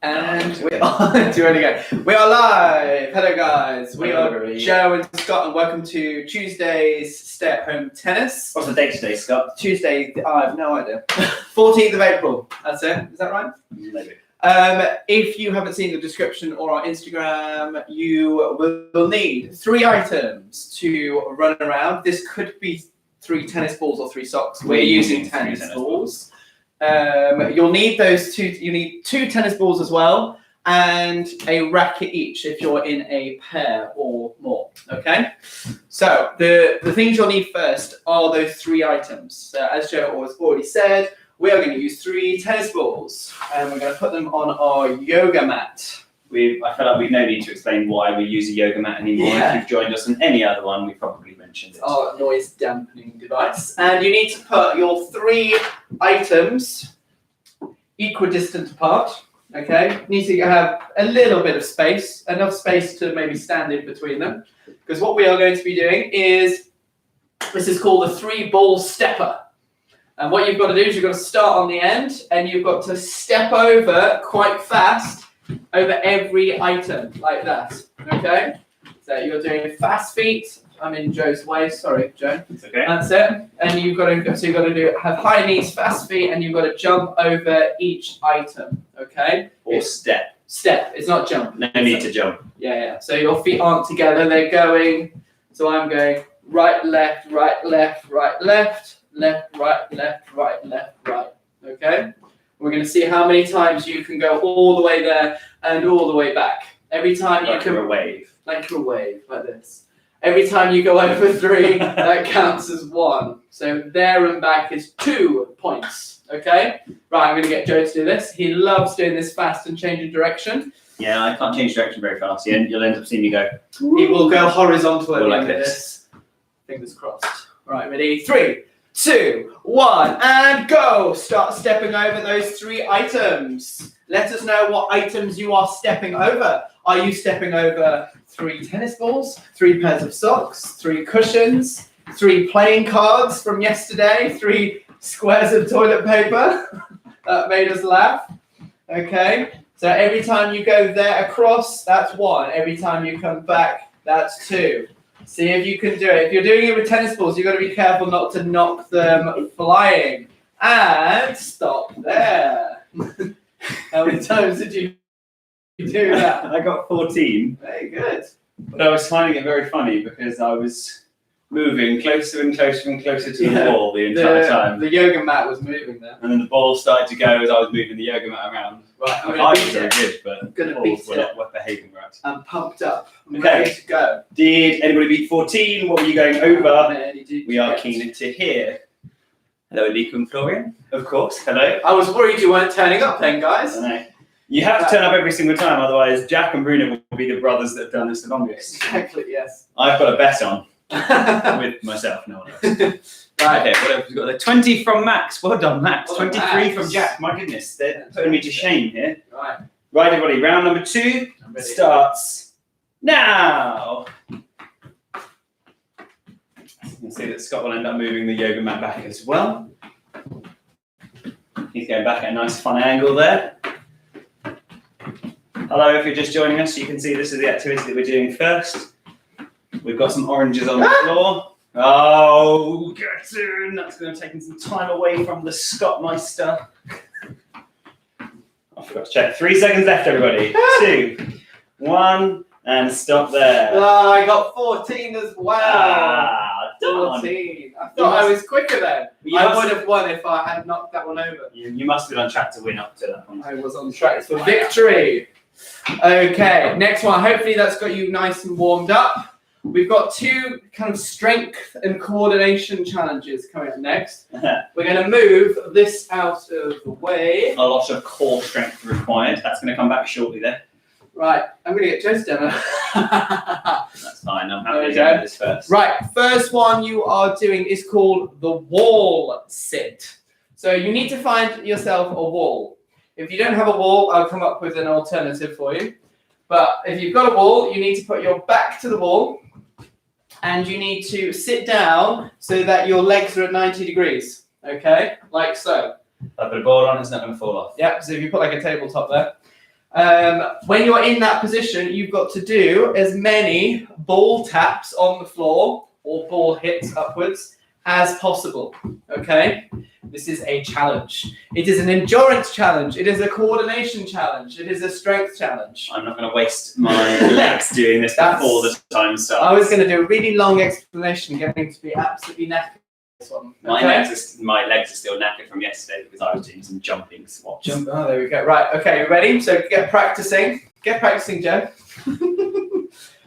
And we are doing it again. We are live. Hello, guys. We are Joe and Scott, and welcome to Tuesday's stay-at-home tennis. What's the date today, Scott? Tuesday. I have no idea. 14th of April. That's it. Is that right? Maybe. If you haven't seen the description or our Instagram, you will need 3 items to run around. This could be 3 tennis balls or 3 socks. We're using tennis balls. You'll need those 2. You need 2 tennis balls as well, and a racket each if you're in a pair or more. Okay. So the things you'll need first are those 3 items. As Joe has already said, we are going to use 3 tennis balls, and we're going to put them on our yoga mat. I feel like we've no need to explain why we use a yoga mat anymore. Yeah. If you've joined us on any other one, we probably mentioned it. Our noise dampening device. And you need to put your 3 items equidistant apart. Okay, you need to have a little bit of space, enough space to maybe stand in between them. Because what we are going to be doing is, this is called a 3-ball stepper. And what you've got to do is you've got to start on the end, and you've got to step over quite fast over every item like that. Okay, so you're doing fast feet. I'm in Joe's way. Sorry, Joe. It's okay. That's it. And you've got to have high knees, fast feet, and you've got to jump over each item. Okay. Or step. Step. It's not jump. No need to jump. Yeah. So your feet aren't together. They're going. So I'm going right, left, right, left, right, left, left, right, left, right, left, right. Okay. We're going to see how many times you can go all the way there and all the way back. Every time you can. Like a wave. Like a wave, like this. Every time you go over 3, that counts as 1. So there and back is 2 points. Okay? Right, I'm going to get Joe to do this. He loves doing this fast and changing direction. Yeah, I can't change direction very fast. You'll end up seeing me go. He will go horizontal at the like end of this. Fingers crossed. Right, ready? 3, 2, 1, and go! Start stepping over those 3 items. Let us know what items you are stepping over. Are you stepping over 3 tennis balls, 3 pairs of socks, 3 cushions, 3 playing cards from yesterday, 3 squares of toilet paper? That made us laugh. Okay, so every time you go there across, that's 1. Every time you come back, that's 2. See if you can do it. If you're doing it with tennis balls, you've got to be careful not to knock them flying. And stop there. How many times did you do that? I got 14. Very good. But I was finding it very funny because I was moving closer and closer and closer to the wall the entire time. The yoga mat was moving there. And then the ball started to go as I was moving the yoga mat around. Right, I'm I going to was beat very it. good, but I'm going the to balls beat were it. not behaving right. I'm pumped up. I'm Okay. ready to go. Did anybody beat 14? What were you going over? Ready to We are get- keen to hear. Hello, Alika and Florian. Of course, hello. I was worried you weren't turning up then, guys. I know. You have to turn up every single time, otherwise Jack and Bruno will be the brothers that have done this the longest. Exactly, yes. I've got a bet on Right. with myself, no one else. Okay, what else we got there? 20 from Max. Well done, Max. Well done, 23 Max. from Jack. My goodness, they're putting me to shame here. Right. Right, everybody, round number 2 I'm ready. starts now. You can see that Scott will end up moving the yoga mat back as well. He's going back at a nice fun angle there. Hello, if you're just joining us, you can see this is the activity that we're doing first. We've got some oranges on the floor. Oh, get in! That's going to take some time away from the Scottmeister. I forgot to check. 3 seconds left, everybody. 2, 1, and stop there. Oh, I got 14 as well. Ah, darn. 14. I thought I was quicker then. You I must- would have won if I had knocked that one over. You must have been on track to win up to that point. I was on track for victory. Okay, next one. Hopefully that's got you nice and warmed up. We've got 2 kind of strength and coordination challenges coming up next. We're going to move this out of the way. A lot of core strength required. That's going to come back shortly there. Right, I'm going to get Joe's demo. That's fine. I'm happy to Okay. do this first. Right, first one you are doing is called the wall sit. So you need to find yourself a wall. If you don't have a wall, I'll come up with an alternative for you. But if you've got a wall, you need to put your back to the wall and you need to sit down so that your legs are at 90 degrees. Okay, like so. I put a board on, it's not going to fall off. Yeah, so if you put like a tabletop there. When you're in that position, you've got to do as many ball taps on the floor or ball hits upwards as possible. Okay? This is a challenge. It is an endurance challenge. It is a coordination challenge. It is a strength challenge. I'm not going to waste my legs doing this before the time starts. I was going to do a really long explanation, getting to be absolutely knackered. This one. Okay? My legs are still knackered from yesterday because I was doing some jumping squats. Oh, there we go. Right. Okay. You ready? So get practicing. Get practicing, Joe.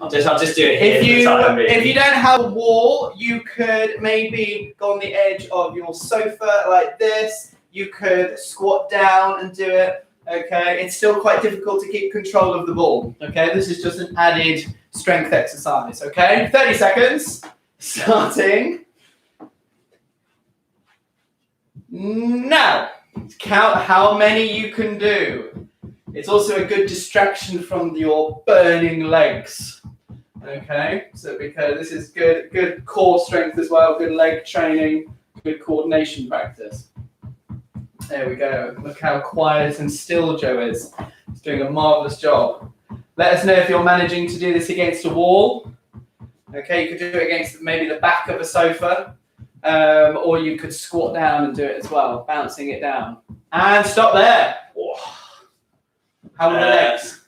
I'll just do it here. If you don't have a wall, you could maybe go on the edge of your sofa like this. You could squat down and do it. Okay. It's still quite difficult to keep control of the ball. Okay. This is just an added strength exercise. Okay. 30 seconds. Starting. Now, count how many you can do. It's also a good distraction from your burning legs. Okay, so because this is good core strength as well, good leg training, good coordination practice. There we go. Look how quiet and still Joe is. He's doing a marvelous job. Let us know if you're managing to do this against a wall. Okay, you could do it against maybe the back of a sofa. Or you could squat down and do it as well, bouncing it down. And stop there. Whoa. How are the legs?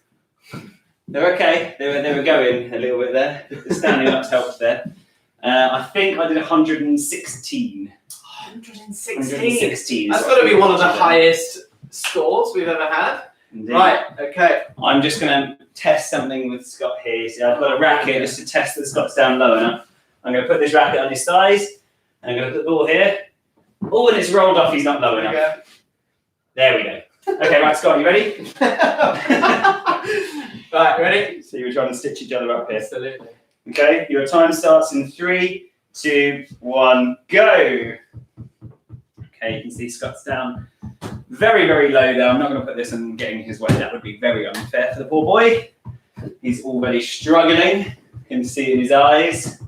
They're okay. They were going a little bit there. The standing up's helped there. I think I did 116. 116. That's got to be one of the highest scores we've ever had. Indeed. Right, okay. I'm just going to test something with Scott here. See, I've got a racket just to test that Scott's down low enough. I'm going to put this racket on his thighs. And I'm going to put the ball here. Oh, and it's rolled off. He's not low enough. Okay. There we go. Okay, right, Scott, you ready? Right, ready? So you were trying to stitch each other up here. Absolutely. Okay, your time starts in 3, 2, 1, go. Okay, you can see Scott's down very, very low there. I'm not going to put this on getting in his way. That would be very unfair for the poor boy. He's already struggling. You can see it in his eyes.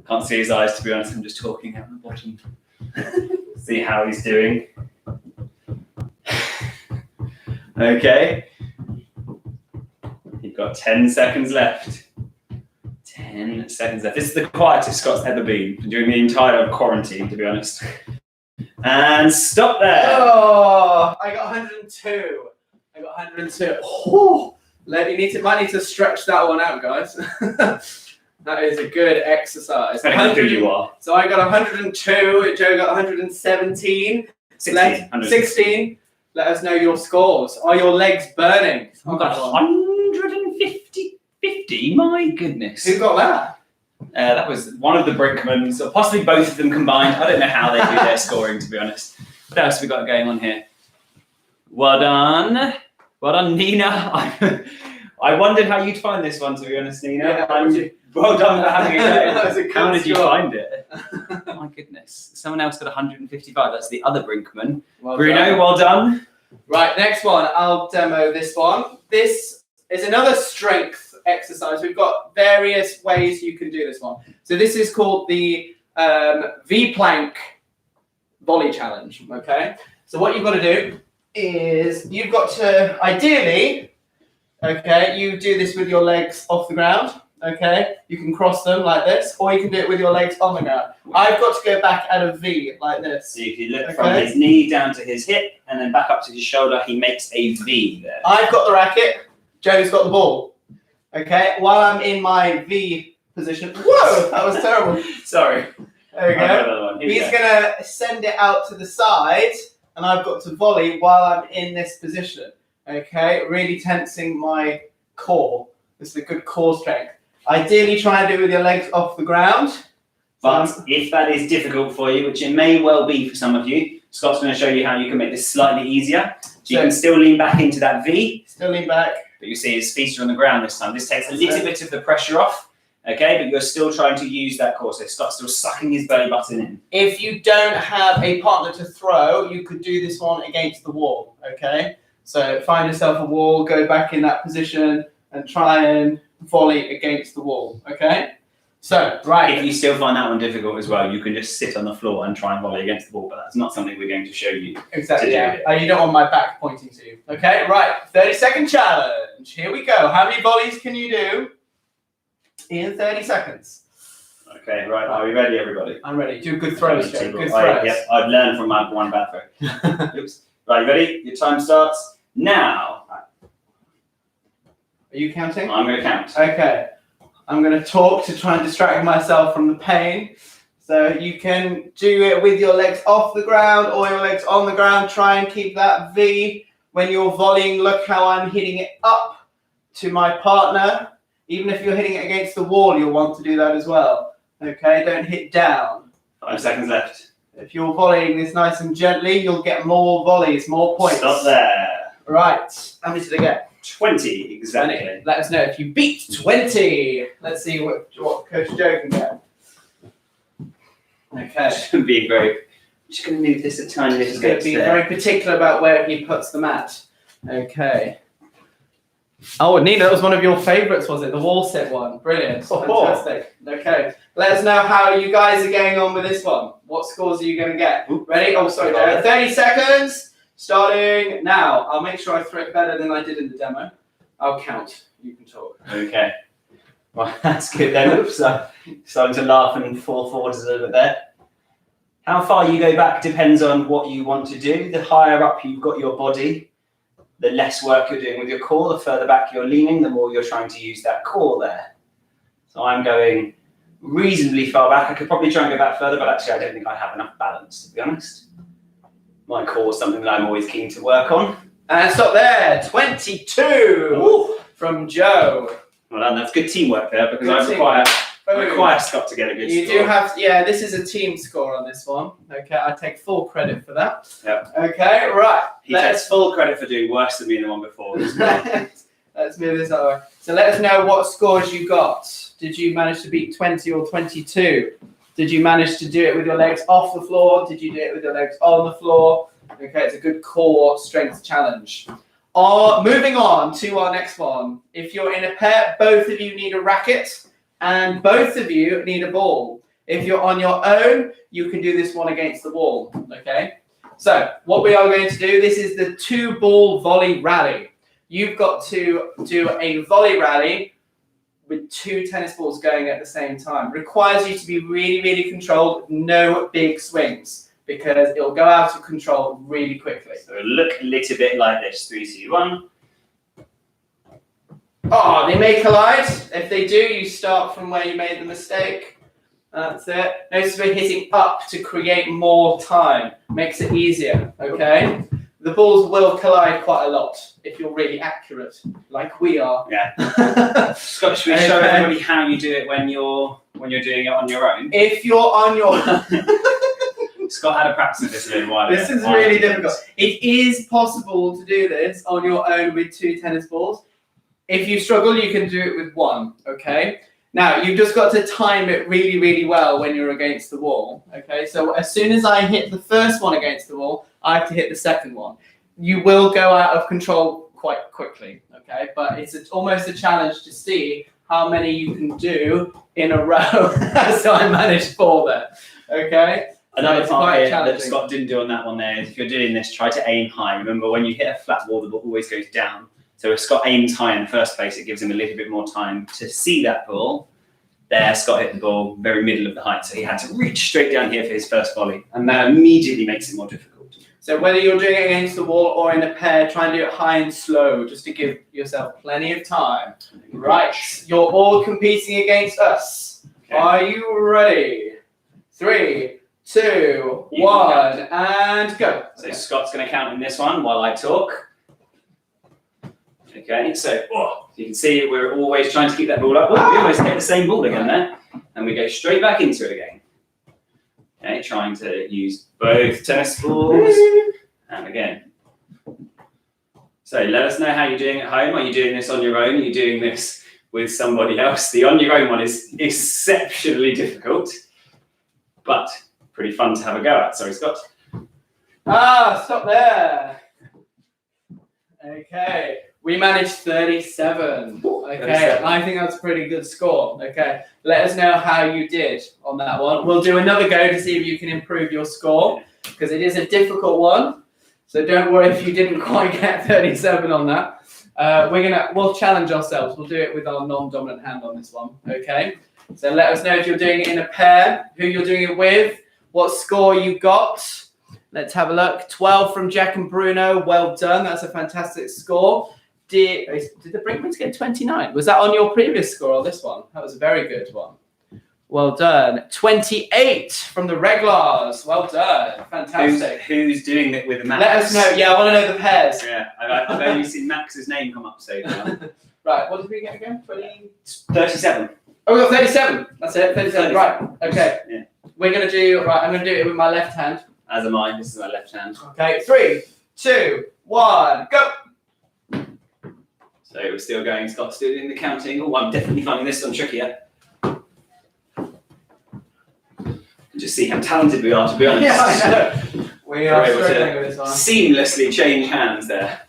Can't see his eyes, to be honest. I'm just talking out the bottom. See how he's doing. Okay. You've got 10 seconds left. 10 seconds left. This is the quietest Scott's ever been during the entire quarantine, to be honest. And stop there. Oh, I got 102. I got 102. Oh, might need to stretch that one out, guys. That is a good exercise. Depending on who you are. So I got 102, Joe got 117. 16. Let us know your scores. Are your legs burning? I've got 150. My goodness. Who got that? That was one of the Brinkmans, or possibly both of them combined. I don't know how they do their scoring, to be honest. What else have we got going on here? Well done. Well done, Nina. I wondered how you'd find this one, to be honest, Nina. Yeah, well done for having a go. How did you find it? My goodness. Someone else got 155. That's the other Brinkman. Well Bruno, done. well done. Right, next one. I'll demo this one. This is another strength exercise. We've got various ways you can do this one. So this is called the V-plank volley challenge, okay? So what you've got to do is you've got to, ideally, okay, you do this with your legs off the ground, okay? You can cross them like this, or you can do it with your legs on the ground. I've got to go back at a V like this. So if you look from his knee down to his hip and then back up to his shoulder, he makes a V there. I've got the racket, Joe's got the ball. Okay, while I'm in my V position. Whoa, that was terrible. Sorry. There we go. He's going to send it out to the side, and I've got to volley while I'm in this position. Okay, really tensing my core. This is a good core strength. Ideally, try and do it with your legs off the ground. But if that is difficult for you, which it may well be for some of you, Scott's going to show you how you can make this slightly easier. So you can still lean back into that V. Still lean back. But you see his feet are on the ground this time. This takes a little bit of the pressure off, okay? But you're still trying to use that core. So Scott's still sucking his belly button in. If you don't have a partner to throw, you could do this one against the wall, okay? So find yourself a wall, go back in that position, and try and volley against the wall, okay? So, right. If you still find that one difficult as well, you can just sit on the floor and try and volley against the ball, but that's not something we're going to show you. Exactly, to do yeah. it. You don't want my back pointing to you. Okay, right. 30-second challenge. Here we go. How many volleys can you do in 30 seconds? Okay, right. Are we ready, everybody? I'm ready. Do good throws, Joe. Good throws. Yep, I've learned from my one bad throw. Oops. Right, you ready? Your time starts now. Are you counting? I'm going to count. Okay. I'm going to talk to try and distract myself from the pain. So you can do it with your legs off the ground or your legs on the ground. Try and keep that V. When you're volleying, look how I'm hitting it up to my partner. Even if you're hitting it against the wall, you'll want to do that as well. Okay, don't hit down. 5 seconds left. If you're volleying this nice and gently, you'll get more volleys, more points. Stop there. Right. How many did I get? 20, exactly. 20. Let us know if you beat 20. Let's see what Coach Joe can get. Okay. Being very. I'm just going to move this a tiny little He's going bit. to be very particular about where he puts the mat. Okay. Oh, Nina, that was one of your favourites, was it? The wall sit one. Brilliant. Fantastic. Okay. Let us know how you guys are getting on with this one. What scores are you going to get? Ready? Oh, sorry, Joe. 30 seconds. Starting now. I'll make sure I throw it better than I did in the demo. I'll count. You can talk. Okay. Well, that's good then. Oops, I'm starting to laugh and fall forwards a little bit there. How far you go back depends on what you want to do. The higher up you've got your body, the less work you're doing with your core. The further back you're leaning, the more you're trying to use that core there. So I'm going reasonably far back. I could probably try and go back further, but actually I don't think I have enough balance, to be honest. My core is something that I'm always keen to work on. And stop there. 22 Ooh. From Joe. Well done. That's good teamwork there because I require Scott to get a good score. You do have, yeah, this is a team score on this one. Okay, I take full credit for that. Yep. Okay, right. He takes full credit for doing worse than me in the one before. Let's move this other way. So let us know what scores you got. Did you manage to beat 20 or 22? Did you manage to do it with your legs off the floor? Did you do it with your legs on the floor? Okay, it's a good core strength challenge. Moving on to our next one. If you're in a pair, both of you need a racket and both of you need a ball. If you're on your own, you can do this one against the wall. Okay, so what we are going to do, this is the 2-ball volley rally. You've got to do a volley rally with 2 tennis balls going at the same time. Requires you to be really, really controlled, no big swings, because it'll go out of control really quickly. So it'll look a little bit like this. 3, 2, 1. Oh, they may collide. If they do, you start from where you made the mistake. That's it. Notice we're hitting up to create more time. Makes it easier, okay? The balls will collide quite a lot if you're really accurate, like we are. Yeah. Scott, should we show everybody how you do it when you're doing it on your own? If you're on your Scott had a practice of this a little while ago. This is really difficult. It is possible to do this on your own with 2 tennis balls. If you struggle, you can do it with 1, okay? Now, you've just got to time it really, really well when you're against the wall, okay? So as soon as I hit the first one against the wall, I have to hit the second one. You will go out of control quite quickly, okay? But it's almost a challenge to see how many you can do in a row. So I managed 4 there, okay? Another part here that Scott didn't do on that one there is if you're doing this, try to aim high. Remember, when you hit a flat wall, the ball always goes down. So if Scott aims high in the first place, it gives him a little bit more time to see that ball. There, Scott hit the ball very middle of the height, so he had to reach straight down here for his first volley, and that immediately makes it more difficult. So whether you're doing it against the wall or in a pair, try and do it high and slow, just to give yourself plenty of time. Right, you're all competing against us. Okay. Are you ready? 3, 2, 1, and go. So Scott's going to count in this one while I talk. Okay, so you can see we're always trying to keep that ball up. We almost hit the same ball again there. And we go straight back into it again. Okay, trying to use both tennis balls. And again. So let us know how you're doing at home. Are you doing this on your own? Are you doing this with somebody else? The on your own one is exceptionally difficult, but pretty fun to have a go at. Sorry, Scott. Stop there. Okay. We managed 37. Okay, 37. I think that's a pretty good score. Okay, let us know how you did on that one. We'll do another go to see if you can improve your score, because it is a difficult one. So don't worry if you didn't quite get 37 on that. We'll challenge ourselves. We'll do it with our non-dominant hand on this one. Okay, so let us know if you're doing it in a pair, who you're doing it with, what score you got. Let's have a look. 12 from Jack and Bruno. Well done. That's a fantastic score. Did the Brinkmans get 29? Was that on your previous score or this one? That was a very good one. Well done. 28 from the Regulars. Well done. Fantastic. Who's doing it with Max? Let us know. Yeah, I want to know the pairs. Yeah, I've only seen Max's name come up so far. Right, what did we get again? 37. Oh, we got 37. That's it. 37. Right. Okay. Yeah. We're going to do, right, I'm going to do it with my left hand. As am I. This is my left hand. Okay, 3, 2, 1, go. So we're still going. Scott's still doing the counting. Oh, I'm definitely finding this one trickier. Just see how talented we are, to be honest. Yeah, I know. We are able struggling to with this one. seamlessly change hands there.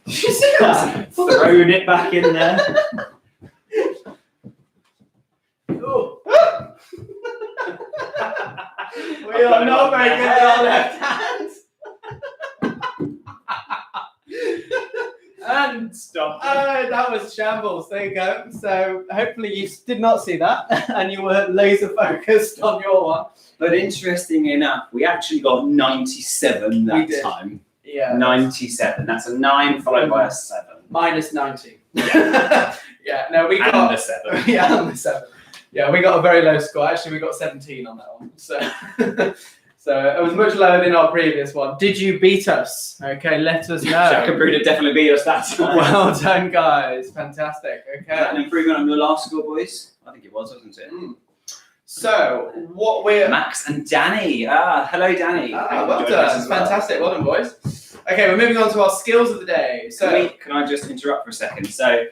Did you see that? Thrown it back in there. Ooh. We are not very good with our left hands. And Stop. that was shambles. There you go. So hopefully you did not see that and you were laser focused on your one. But interestingly enough, we actually got 97 that time. Yeah. 97. That's a 9 followed by a 7. Minus 90. Yeah, no, we got... And a 7. Yeah, and the 7. Yeah, we got a very low score. Actually, we got 17 on that one. So, so it was much lower than our previous one. Did you beat us? Okay, let us know. Jack and Bruno definitely beat us that time. Well done, guys. Fantastic. Is that an Okay. improvement on your last score, boys? I think it was, wasn't it? So, what we're... Max and Danny. Hello, Danny. well done. Fantastic. Well done, boys. Okay, we're moving on to our skills of the day. So, Can I just interrupt for a second? So,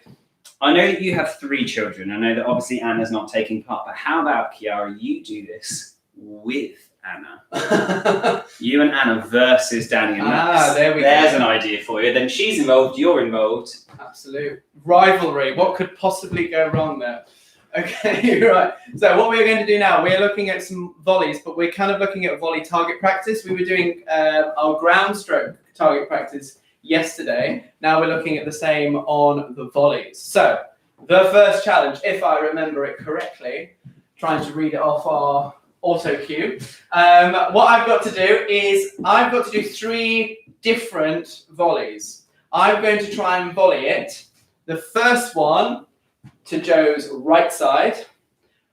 I know that you have 3 children. I know that obviously Anna's not taking part, but how about, Kiara, you do this with Anna? You and Anna versus Danny and Max. there we There's go. an idea for you. Then she's involved, you're involved. Absolute rivalry. What could possibly go wrong there? Okay, right. So what we're going to do now, we're looking at some volleys, but we're kind of looking at volley target practice. We were doing our ground stroke target practice yesterday. Now we're looking at the same on the volleys. So the first challenge, if I remember it correctly, trying to read it off our auto cue. What I've got to do is I've got to do 3 different volleys. I'm going to try and volley it. The first one to Joe's right side,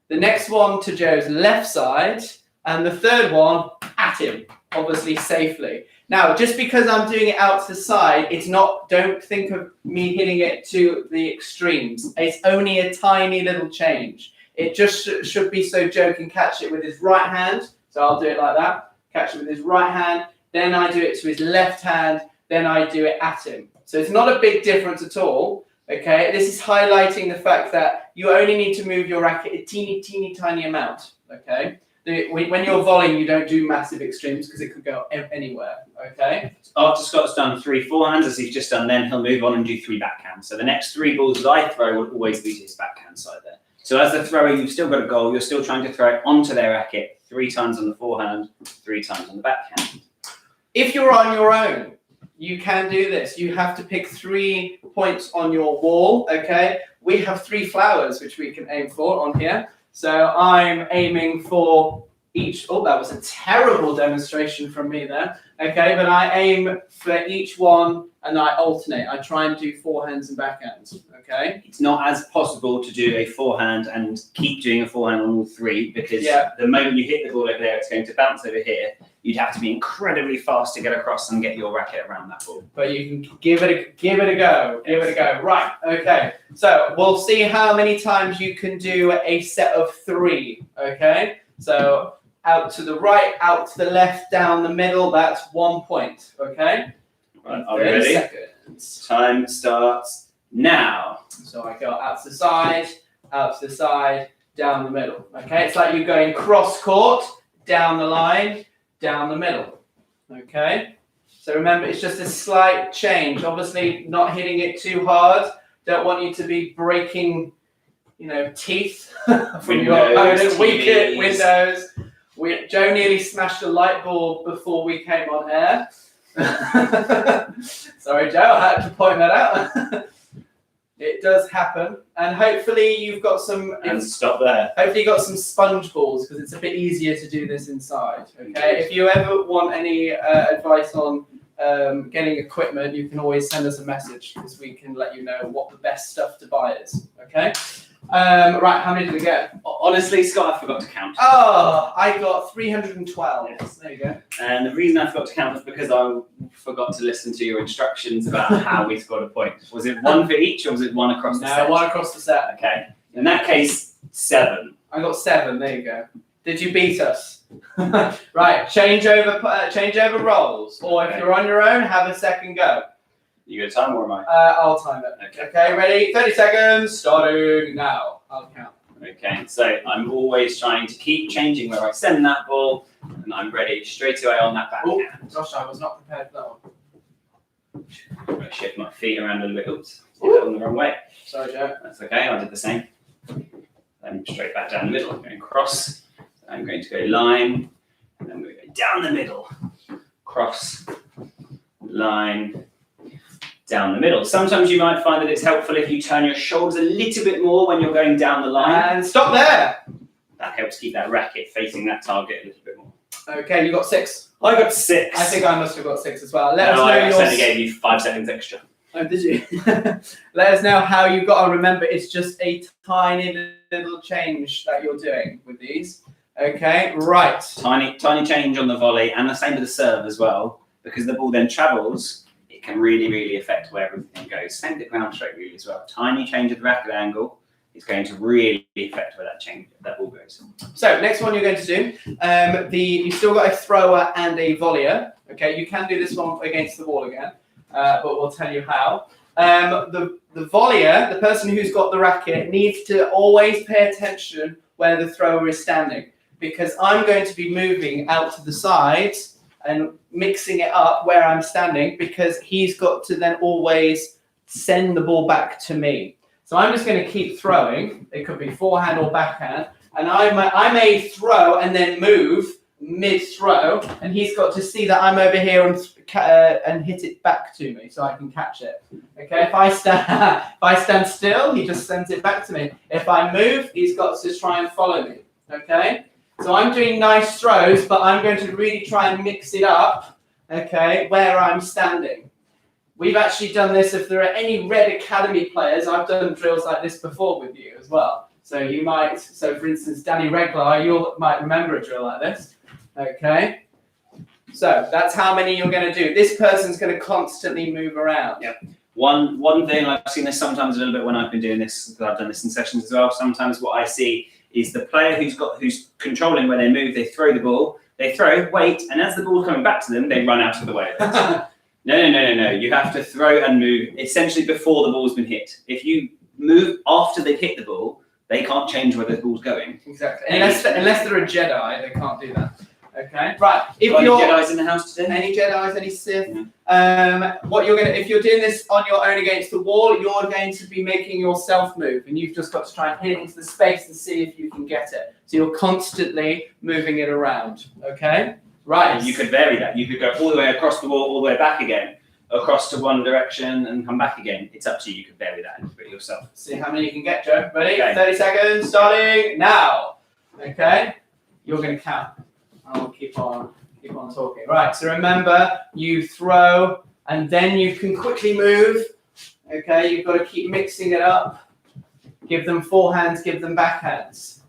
the next one to Joe's left side, and the third one at him, obviously safely. Now, just because I'm doing it out to the side, it's not, don't think of me hitting it to the extremes. It's only a tiny little change. It just should be so Joe can catch it with his right hand. So I'll do it like that, catch it with his right hand, then I do it to his left hand, then I do it at him. So it's not a big difference at all. Okay, this is highlighting the fact that you only need to move your racket a teeny tiny amount. Okay, when you're volleying, you don't do massive extremes because it could go anywhere. Okay. After Scott's done 3 forehands, as he's just done, then he'll move on and do 3 backhands. So the next 3 balls that I throw will always be to his backhand side there. So as the thrower, you've still got a goal. You're still trying to throw it onto their racket 3 times on the forehand, 3 times on the backhand. If you're on your own, you can do this. You have to pick 3 points on your wall, okay? We have 3 flowers, which we can aim for on here. So I'm aiming for each, oh, that was a terrible demonstration from me there. Okay, but I aim for each one and I alternate. I try and do forehands and backhands, okay? It's not as possible to do a forehand and keep doing a forehand on all 3 because the moment you hit the ball over there, it's going to bounce over here. You'd have to be incredibly fast to get across and get your racket around that ball. But you can give it a go. Give it a go. Right. Okay. So we'll see how many times you can do a set of 3. Okay. So out to the right, out to the left, down the middle. That's 1 point. Okay. Right. Are we ready? Seconds. Time starts now. So I go out to the side, down the middle. Okay. It's like you're going cross court, down the line, down the middle. Okay, so remember it's just a slight change, obviously not hitting it too hard Don't want you to be breaking, teeth from your Windows, opponent. TVs. Windows. Joe nearly smashed a light bulb before we came on air. Sorry, Joe, I had to point that out. It does happen, and hopefully you've got some. And stop there. Hopefully you got some sponge balls because it's a bit easier to do this inside. Okay. If you ever want any advice on getting equipment, you can always send us a message because we can let you know what the best stuff to buy is. Okay. Right. How many did we get? Honestly, Scott, I forgot to count. Oh, I got 312. Yes. There you go. And the reason I forgot to count was because I forgot to listen to your instructions about how we scored a point. Was it one for each, or was it one across the set? No, one across the set. Okay. In that case, 7. I got 7. There you go. Did you beat us? Right. Change over roles, or if you're on your own, have a second go. You got time, or am I? I'll time it. Okay, ready? 30 seconds, starting now. I'll count. Okay, so I'm always trying to keep changing where I send that ball, and I'm ready straight away on that backhand. Gosh, I was not prepared for that one. I'm going to shift my feet around a little bit. Oops, did that on the wrong way. Sorry, Joe. That's okay, I did the same. Then straight back down the middle. I'm going cross. I'm going to go line, and then we're going to go down the middle. Cross, line, down the middle. Sometimes you might find that it's helpful if you turn your shoulders a little bit more when you're going down the line. And stop there. That helps keep that racket facing that target a little bit more. Okay, you got 6. I got 6. I think I must have got 6 as well. Let No, us I know accidentally gave you 5 seconds extra. Oh, did you? Let us know how you got to remember. It's just a tiny little change that you're doing with these. Okay, right. Tiny change on the volley, and the same with the serve as well, because the ball then travels. It can really affect where everything goes. Same with the ground stroke really as well. Tiny change of the racket angle is going to really affect where that ball goes. So next one you're going to do, you still got a thrower and a volleyer. Okay, you can do this one against the wall again, but we'll tell you how. The volleyer, the person who's got the racket, needs to always pay attention where the thrower is standing, because I'm going to be moving out to the sides and mixing it up where I'm standing, because he's got to then always send the ball back to me. So I'm just going to keep throwing. It could be forehand or backhand. And I may throw and then move mid-throw, and he's got to see that I'm over here and hit it back to me so I can catch it. Okay, if I stand still, he just sends it back to me. If I move, he's got to try and follow me. Okay? So I'm doing nice throws, but I'm going to really try and mix it up, okay, where I'm standing. We've actually done this. If there are any Red Academy players, I've done drills like this before with you as well. So you might, for instance, Danny Reglar, you might remember a drill like this, okay? So that's how many you're going to do. This person's going to constantly move around. Yep. One thing, I've seen this sometimes a little bit when I've been doing this, because I've done this in sessions as well. Sometimes what I see is the player who's controlling where they move, they throw the ball, they throw, wait, and as the ball's coming back to them, they run out of the way of it. No. You have to throw and move essentially before the ball's been hit. If you move after they've hit the ball, they can't change where the ball's going. Exactly. Unless they're a Jedi, they can't do that. Okay. Right. If Got you're any Jedis in the house today? any Jedis, any Sith, Yeah. if you're doing this on your own against the wall, you're going to be making yourself move, and you've just got to try and hit it into the space and see if you can get it. So you're constantly moving it around. Okay. Right. And you could vary that. You could go all the way across the wall, all the way back again, across to one direction and come back again. It's up to you. You could vary that a bit yourself. See how many you can get, Joe. Ready? Okay. 30 seconds, starting now. Okay? You're going to count. I'll keep on talking. Right, so remember, you throw and then you can quickly move. Okay, you've got to keep mixing it up. Give them forehands, give them backhands.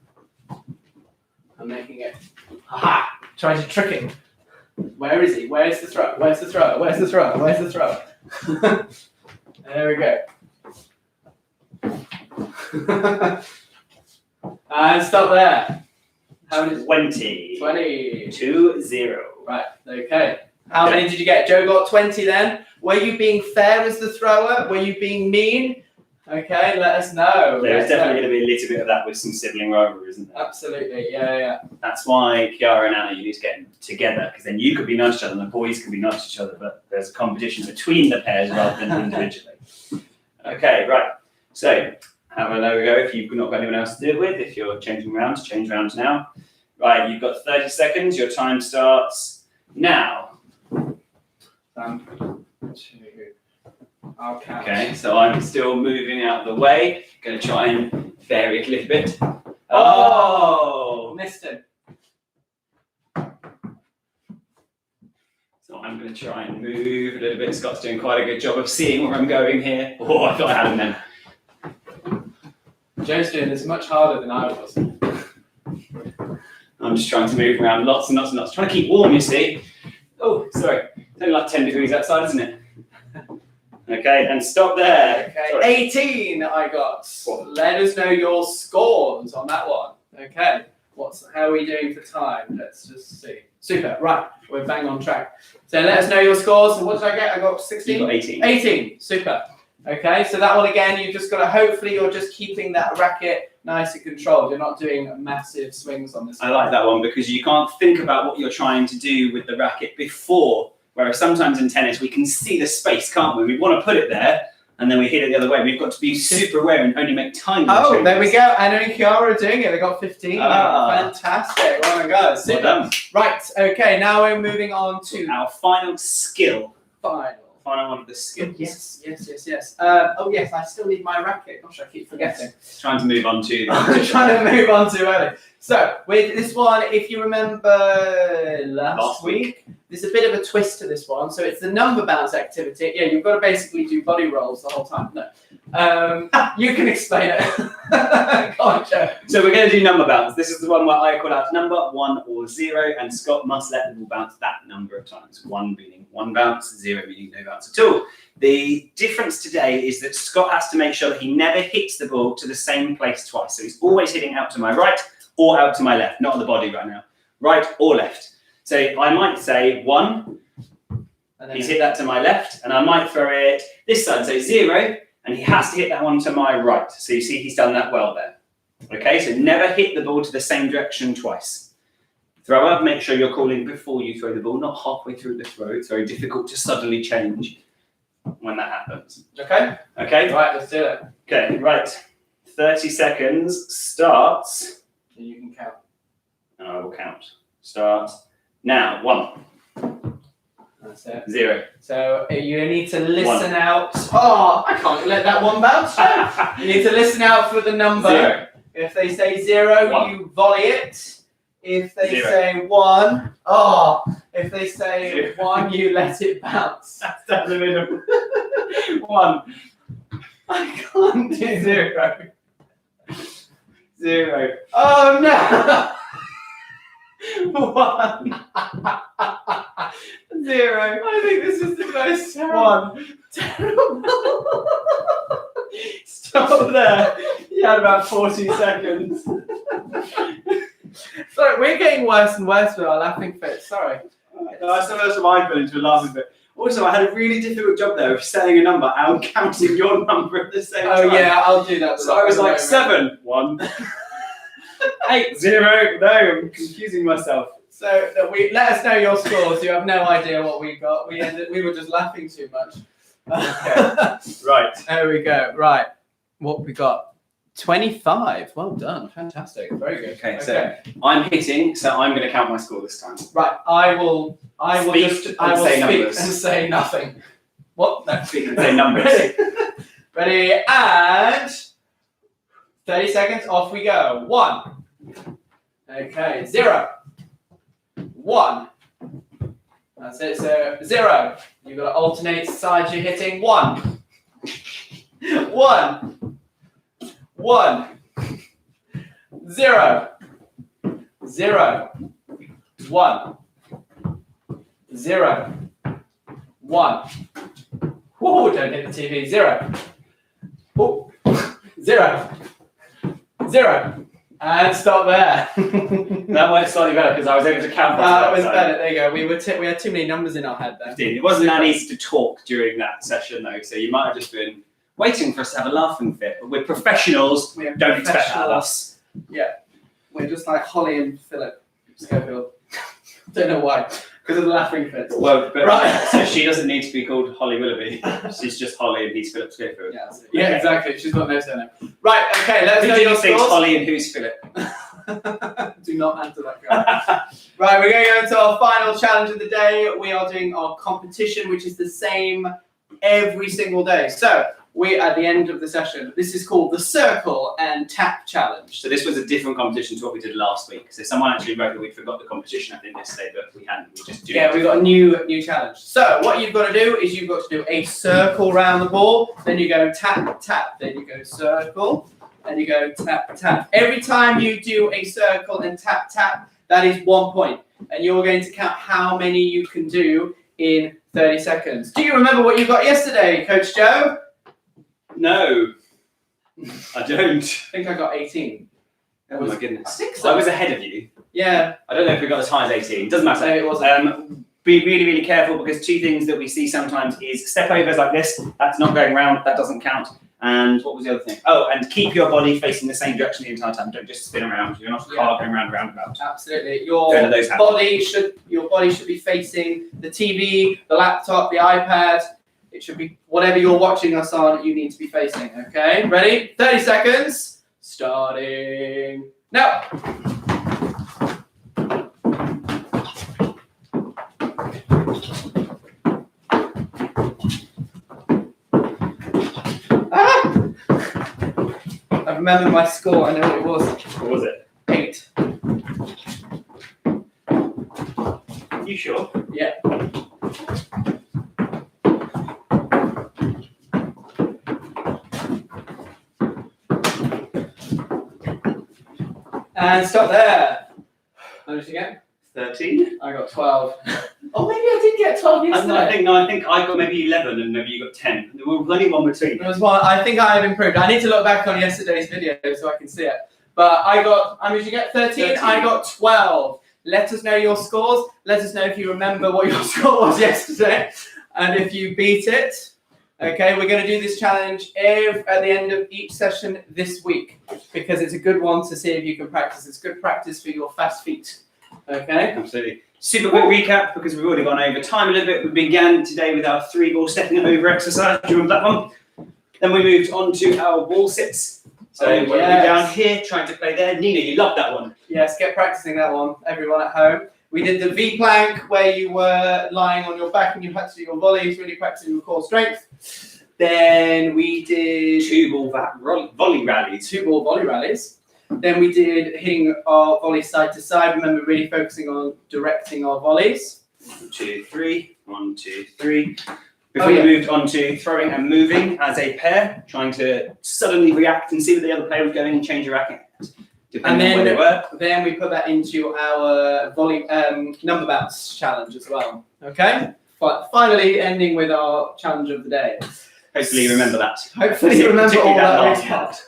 I'm making it. Aha! Try to trick him. Where is he? Where's the throw? Where's the throw? Where's the throw? Where's the throw? There we go. And stop there. How many? 20. 20. 2-0. Right, okay. How many did you get? Joe got 20 then. Were you being fair as the thrower? Were you being mean? Okay, let us know. There's definitely going to be a little bit of that with some sibling rivalry, isn't there? Absolutely, yeah. That's why Kiara and Anna, you need to get together, because then you could be nice to each other and the boys can be nice to each other, but there's a competition between the pairs rather than individually. Okay, right. So have another go if you've not got anyone else to do it with. If you're changing rounds, change rounds now. Right, you've got 30 seconds. Your time starts now. 1, 2. I'll count. Okay, so I'm still moving out of the way. Going to try and vary it a little bit. Oh, missed him. So I'm going to try and move a little bit. Scott's doing quite a good job of seeing where I'm going here. Oh, I thought I had him then. Joe's doing this much harder than I was. I'm just trying to move around lots and lots and lots. Trying to keep warm, you see. Oh, sorry. It's only like 10 degrees outside, isn't it? Okay, and stop there. Okay, Sorry. 18 I got. Let us know your scores on that one. Okay, how are we doing for time? Let's just see. Super, right, we're bang on track. So let us know your scores. What did I get? I got 16? You got 18. 18, super. Okay, so that one again, you've just got to, hopefully you're just keeping that racket nice and controlled. You're not doing massive swings on this I like that one because you can't think about what you're trying to do with the racket before. Whereas sometimes in tennis, we can see the space, can't we? We want to put it there, and then we hit it the other way. We've got to be super aware and only make tiny changes. There we go. Anna and Kiara are doing it. They got 15. Fantastic. Well done, guys. Well done. Right, okay, now we're moving on to our final skill. Final one of the skills. Yes. Oh, yes, I still need my racket. Gosh, I keep forgetting. Trying to move on to... I'm trying to move on too early. So, with this one, if you remember last week, there's a bit of a twist to this one. So, it's the number bounce activity. Yeah, you've got to basically do body rolls the whole time. No. You can explain it. Go on, Joe. So, we're going to do number bounce. This is the one where I call out number 1 or 0, and Scott must let the ball bounce that number of times. 1 meaning 1 bounce, 0 meaning no bounce at all. The difference today is that Scott has to make sure that he never hits the ball to the same place twice. So, he's always hitting out to my right or out to my left, not on the body right now. Right or left. So I might say 1, he's hit that to my left, and I might throw it this side, so 0, and he has to hit that one to my right. So you see he's done that well there. Okay, so never hit the ball to the same direction twice. Throw up, make sure you're calling before you throw the ball, not halfway through the throw. It's very difficult to suddenly change when that happens. Okay? Okay? Right, let's do it. Okay, right. 30 seconds starts. And you can count. And I will count. Start now. 1. That's it. 0. So you need to listen out. Oh, I can't let that one bounce. You need to listen out for the number. 0. If they say 0, 1. you volley it. If they 0. say 1, if they say 1, you let it bounce. That's down the middle. 1. I can't do 0. 0. Oh no! 1. 0. I think this is the most terrible. 1. Terrible. Stop there. You had about 40 seconds. Sorry, we're getting worse and worse with our laughing fits. Sorry. No, I still know I fell into a laughing fit. Also, I had a really difficult job there of saying a number and counting your number at the same time. Oh yeah, I'll do that. So I was like 7, 1, 8, 0. No, I'm confusing myself. So let us know your scores. You have no idea what we got. We were just laughing too much. Okay. Right. There we go. Right. What we got? 25. Well done. Fantastic. Very good. Okay. So I'm hitting. So I'm going to count my score this time. Right. I will Speak just and say numbers. and say nothing. What? No. Speak and say numbers. Ready? And 30 seconds. Off we go. 1. Okay. 0. 1. That's it. So 0. You've got to alternate sides you're hitting. 1. 1. 1. 0. 0. 1. 0. 1. Whoa, don't hit the TV. 0. Oh, 0. 0. And stop there. That went slightly better because I was able to count. That was better. There you go. We had too many numbers in our head there. It wasn't that easy to talk during that session though, so you might have just been waiting for us to have a laughing fit. But we're professionals. Don't expect that of us. Yeah. We're just like Holly and Philip Schofield. Don't know why. Because of the laughing fits. Well, but Right. so she doesn't need to be called Holly Willoughby. She's just Holly and he's Philip Clifford. Yeah, exactly. She's got no surname. Right, okay, let's Who know do your you think's scores. Holly and who's Philip? Do not answer that guy. Right, we're going to go into our final challenge of the day. We are doing our competition, which is the same every single day. So, we at the end of the session, this is called the circle and tap challenge. So this was a different competition to what we did last week. So someone actually wrote that we forgot the competition, I think, yesterday, but we hadn't. We just Yeah, we've got a new challenge. So what you've got to do is you've got to do a circle around the ball, then you go tap, tap, then you go circle, and you go tap, tap. Every time you do a circle and tap, tap, that is 1 point. And you're going to count how many you can do in 30 seconds. Do you remember what you got yesterday, Coach Joe? No, I don't. I think I got 18. Oh my goodness. I think so. I was ahead of you. Yeah. I don't know if we got as high as 18. Doesn't matter. No, it wasn't. Be really, really careful because two things that we see sometimes is step overs like this. That's not going round. That doesn't count. And what was the other thing? Oh, and keep your body facing the same direction the entire time. Don't just spin around. You're not a car going round and round about. Absolutely. Don't let those happen. Your body should be facing the TV, the laptop, the iPad. It should be whatever you're watching us on, you need to be facing, okay? Ready? 30 seconds. Starting now. Ah! I remember my score, I know what it was. What was it? 8. You sure? Yeah. And stop there. How did you get? 13? I got 12. Oh, maybe I did get 12 yesterday. I think I got maybe 11 and maybe you got 10. There was only one between. There was one. I think I have improved. I need to look back on yesterday's video so I can see it. But I got, how many did you get? 13? I got 12. Let us know your scores. Let us know if you remember what your score was yesterday and if you beat it. Okay, we're going to do this challenge at the end of each session this week because it's a good one to see if you can practice. It's good practice for your fast feet. Okay? Absolutely. Super quick recap because we've already gone over time a little bit. We began today with our 3-ball stepping over exercise. Do you remember that one? Then we moved on to our wall sits. So we're down here trying to play there. Nina, you loved that one. Yes, get practicing that one, everyone at home. We did the V plank where you were lying on your back and you had to do your volleys, really practicing your core strength. Then we did 2-ball volley rallies. 2-ball volley rallies. Then we did hitting our volley side to side. Remember, really focusing on directing our volleys. 1, 2, 3. 1, 2, 3. Before we moved on to throwing and moving as a pair, trying to suddenly react and see where the other player was going and change your racket, depending on where they were. Then we put that into our volley number bounce challenge as well. Okay? But finally, ending with our challenge of the day. Hopefully you remember that. Hopefully you remember all that last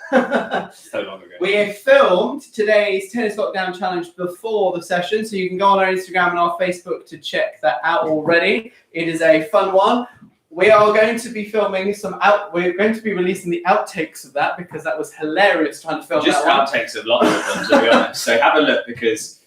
part. So long ago. We have filmed today's tennis lockdown challenge before the session, so you can go on our Instagram and our Facebook to check that out already. It is a fun one. We are going to be filming we're going to be releasing the outtakes of that because that was hilarious trying to film Just that one. outtakes of lots of them, to be honest. So have a look because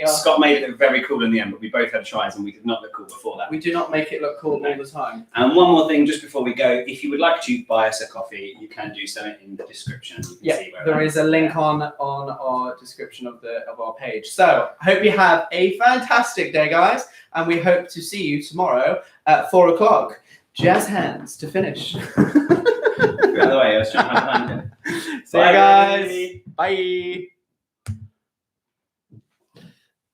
Scott made it look very cool in the end, but we both had tries and we did not look cool before that. We do not make it look cool all the time. And one more thing just before we go, if you would like to buy us a coffee, you can do so in the description. Yeah, there is a link on our description of our page. So I hope you have a fantastic day, guys, and we hope to see you tomorrow at 4 o'clock. Jazz hands to finish. By the way, I was trying to find it. See you guys. Bye.